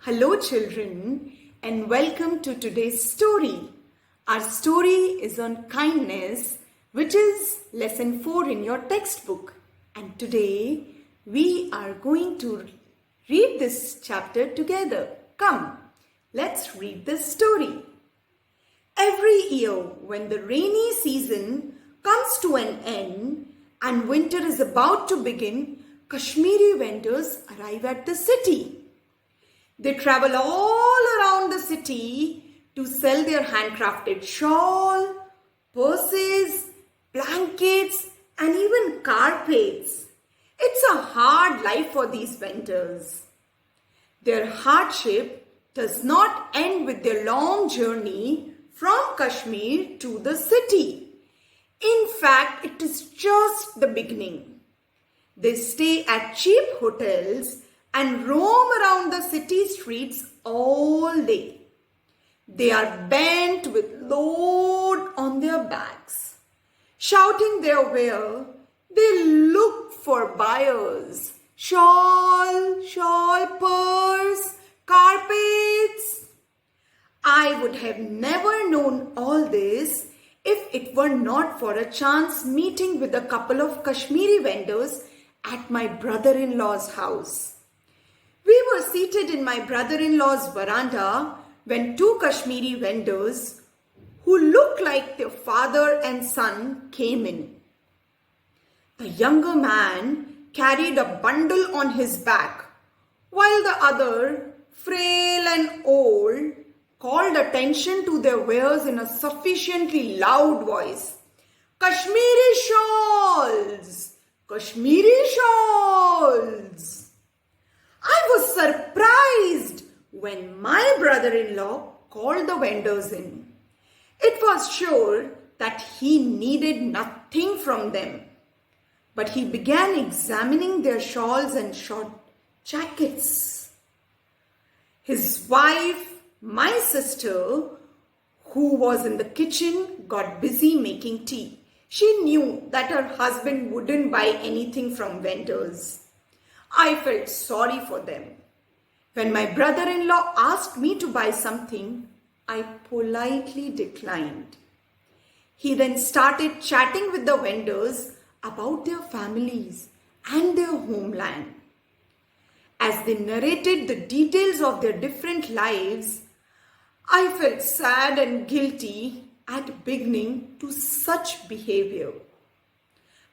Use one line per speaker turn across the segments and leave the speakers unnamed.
Hello children and welcome to today's story. Our story is on kindness, which is lesson 4 in your textbook. And today we are going to read this chapter together. Come, let's read this story. Every year when the rainy season comes to an end and winter is about to begin, Kashmiri vendors arrive at the city. They travel all around the city to sell their handcrafted shawl, purses, blankets, and even carpets. It's a hard life for these vendors. Their hardship does not end with their long journey from Kashmir to the city. In fact, it is just the beginning. They stay at cheap hotels and roam around the city streets all day. They are bent with load on their backs. Shouting their wares, they look for buyers. Shawl, purse, carpets. I would have never known all this if it were not for a chance meeting with a couple of Kashmiri vendors at my brother-in-law's house. We were seated in my brother-in-law's veranda when two Kashmiri vendors who looked like their father and son came in. The younger man carried a bundle on his back, while the other, frail and old, called attention to their wares in a sufficiently loud voice. Kashmiri shawls! Kashmiri shawls! I was surprised when my brother-in-law called the vendors in. It was sure that he needed nothing from them. But he began examining their shawls and short jackets. His wife, my sister, who was in the kitchen, got busy making tea. She knew that her husband wouldn't buy anything from vendors. I felt sorry for them. When my brother-in-law asked me to buy something, I politely declined. He then started chatting with the vendors about their families and their homeland. As they narrated the details of their different lives, I felt sad and guilty at beginning to such behavior.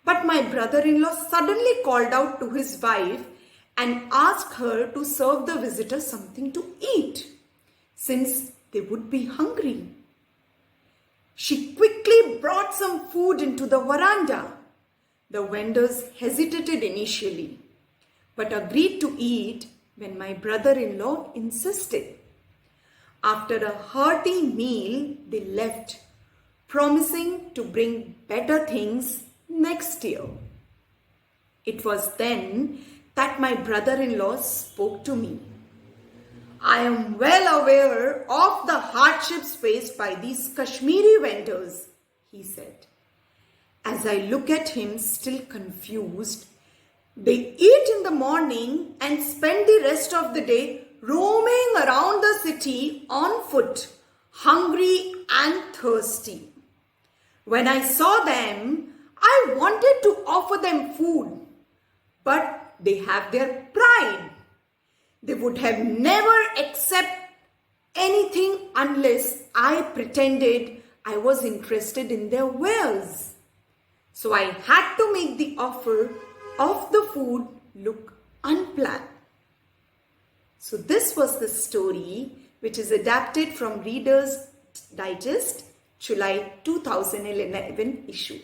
But my brother-in-law suddenly called out to his wife and asked her to serve the visitors something to eat, since they would be hungry. She quickly brought some food into the veranda. The vendors hesitated initially, but agreed to eat when my brother-in-law insisted. After a hearty meal, they left, promising to bring better things next year. It was then that my brother-in-law spoke to me. I am well aware of the hardships faced by these Kashmiri vendors, he said. As I look at him, still confused, they eat in the morning and spend the rest of the day roaming around the city on foot, hungry and thirsty. When I saw them, I wanted to offer them food, but they have their pride. They would have never accepted anything unless I pretended I was interested in their wares. So I had to make the offer of the food look unplanned. So this was the story which is adapted from Reader's Digest, July 2011 issue.